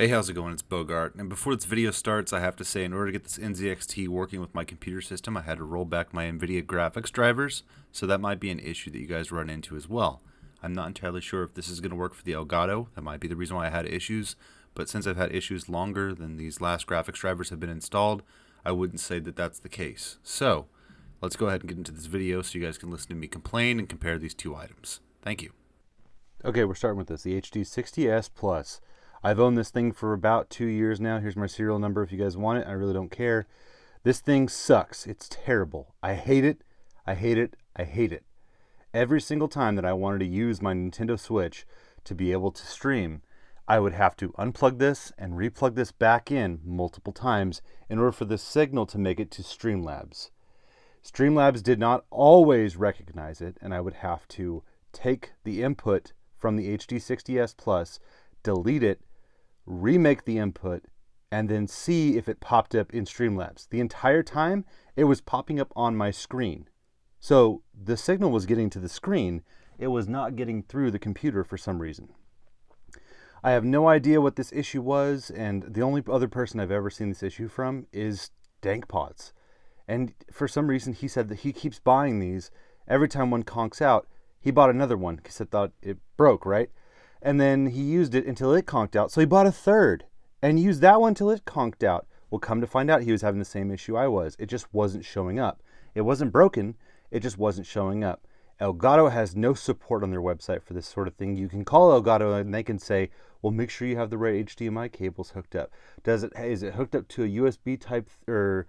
Hey, how's it going? It's Bogart. And before this video starts, I have to say, in order to get this NZXT working with my computer system, I had to roll back my NVIDIA graphics drivers, so that might be an issue that you guys run into as well. I'm not entirely sure if this is going to work for the Elgato. That might be the reason why I had issues, but since I've had issues longer than these last graphics drivers have been installed, I wouldn't say that that's the case. So, let's go ahead and get into this video so you guys can listen to me complain and compare these two items. Thank you. Okay, we're starting with this, the HD60S Plus. I've owned this thing for about 2 years now. Here's my serial number if you guys want it. I really don't care. This thing sucks. It's terrible. I hate it. I hate it. I hate it. Every single time that I wanted to use my Nintendo Switch to be able to stream, I would have to unplug this and replug this back in multiple times in order for the signal to make it to Streamlabs. Streamlabs did not always recognize it, and I would have to take the input from the HD60S Plus, delete it, remake the input, and then see if it popped up in Streamlabs. The entire time, it was popping up on my screen. So the signal was getting to the screen. It was not getting through the computer for some reason. I have no idea what this issue was, and the only other person I've ever seen this issue from is DankPots. And for some reason, he said that he keeps buying these. Every time one conks out, he bought another one because he thought it broke, right? And then he used it until it conked out. So he bought a third and used that one till it conked out. Well, come to find out, he was having the same issue I was. It just wasn't showing up. It wasn't broken. It just wasn't showing up. Elgato has no support on their website for this sort of thing. You can call Elgato and they can say, well, make sure you have the right HDMI cables hooked up. Is it hooked up to a USB type or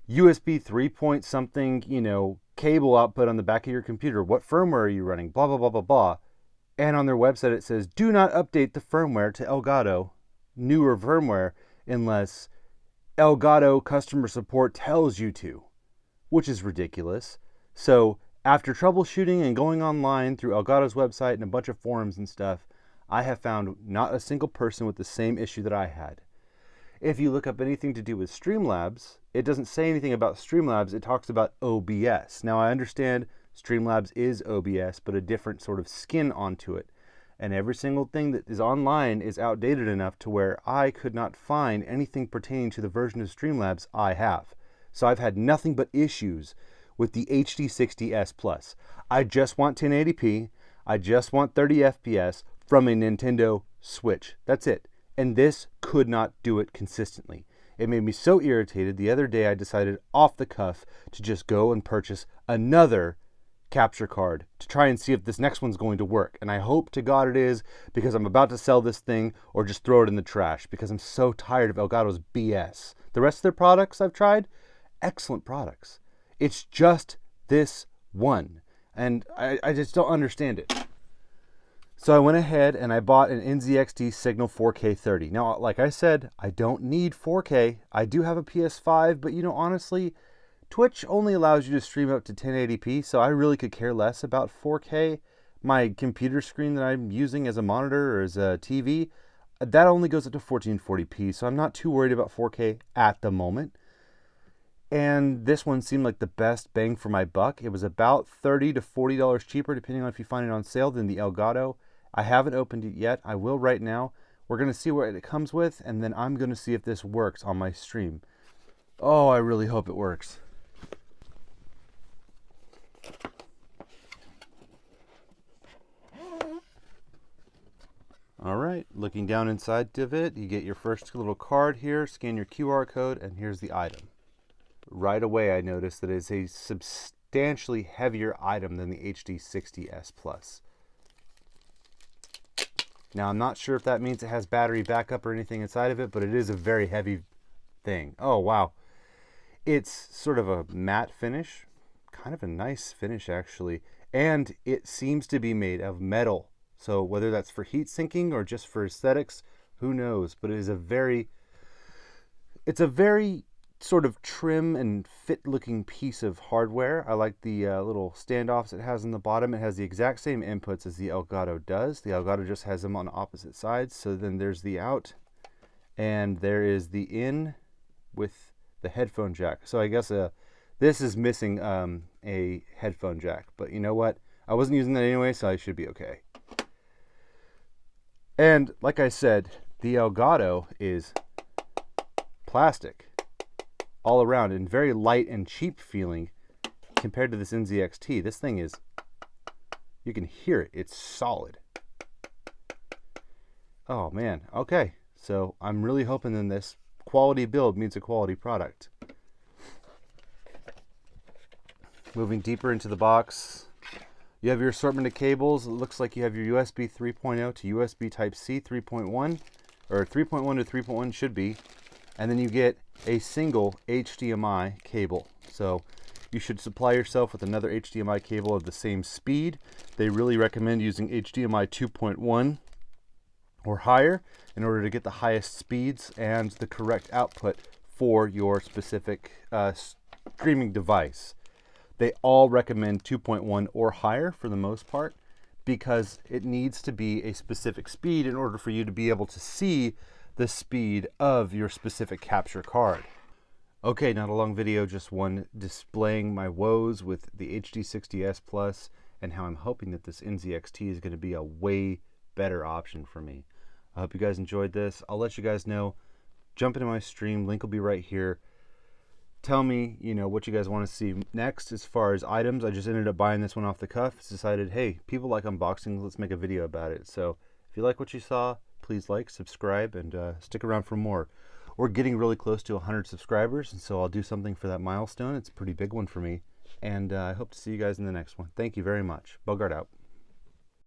USB 3 point something, cable output on the back of your computer? What firmware are you running? Blah, blah, blah, blah, blah. And on their website, it says, do not update the firmware to Elgato, newer firmware, unless Elgato customer support tells you to, which is ridiculous. So after troubleshooting and going online through Elgato's website and a bunch of forums and stuff, I have found not a single person with the same issue that I had. If you look up anything to do with Streamlabs, it doesn't say anything about Streamlabs. It talks about OBS. Now, I understand Streamlabs is OBS, but a different sort of skin onto it. And every single thing that is online is outdated enough to where I could not find anything pertaining to the version of Streamlabs I have. So I've had nothing but issues with the HD60S Plus. I just want 1080p. I just want 30 FPS from a Nintendo Switch. That's it. And this could not do it consistently. It made me so irritated. The other day I decided off the cuff to just go and purchase another capture card to try and see if this next one's going to work. And I hope to God it is, because I'm about to sell this thing or just throw it in the trash because I'm so tired of Elgato's BS. The rest of their products I've tried, excellent products. It's just this one. And I just don't understand it. So I went ahead and I bought an NZXT Signal 4K 30. Now, like I said, I don't need 4K. I do have a PS5, but honestly, Twitch only allows you to stream up to 1080p, so I really could care less about 4K. My computer screen that I'm using as a monitor or as a TV, that only goes up to 1440p, so I'm not too worried about 4K at the moment. And this one seemed like the best bang for my buck. It was about $30 to $40 cheaper, depending on if you find it on sale, than the Elgato. I haven't opened it yet. I will right now. We're going to see what it comes with, and then I'm going to see if this works on my stream. Oh, I really hope it works. All right, looking down inside of it, you get your first little card here, scan your QR code, and here's the item. Right away, I noticed that it's a substantially heavier item than the HD60S Plus. Now, I'm not sure if that means it has battery backup or anything inside of it, but it is a very heavy thing. Oh, wow. It's sort of a matte finish, kind of a nice finish, actually, and it seems to be made of metal. So whether that's for heat sinking or just for aesthetics, who knows? But it's a very sort of trim and fit looking piece of hardware. I like the little standoffs it has on the bottom. It has the exact same inputs as the Elgato does. The Elgato just has them on opposite sides. So then there's the out and there is the in with the headphone jack. So I guess this is missing a headphone jack, but you know what? I wasn't using that anyway, so I should be okay. And like I said, The Elgato is plastic all around and very light and cheap feeling compared to this NZXT. This thing is, you can hear it, it's solid. Oh man, okay. So I'm really hoping that this quality build means a quality product. Moving deeper into the box, you have your assortment of cables. It looks like you have your USB 3.0 to USB Type-C 3.1, or 3.1 to 3.1 should be. And then you get a single HDMI cable. So you should supply yourself with another HDMI cable of the same speed. They really recommend using HDMI 2.1 or higher in order to get the highest speeds and the correct output for your specific streaming device. They all recommend 2.1 or higher for the most part because it needs to be a specific speed in order for you to be able to see the speed of your specific capture card. Okay, not a long video, just one displaying my woes with the HD60S Plus and how I'm hoping that this NZXT is going to be a way better option for me. I hope you guys enjoyed this. I'll let you guys know. Jump into my stream, link will be right here. Tell me, what you guys want to see next as far as items. I just ended up buying this one off the cuff. It's decided, hey, people like unboxings, let's make a video about it. So if you like what you saw, please like, subscribe, and stick around for more. We're getting really close to 100 subscribers, and so I'll do something for that milestone. It's a pretty big one for me, and I hope to see you guys in the next one. Thank you very much. Bogart out.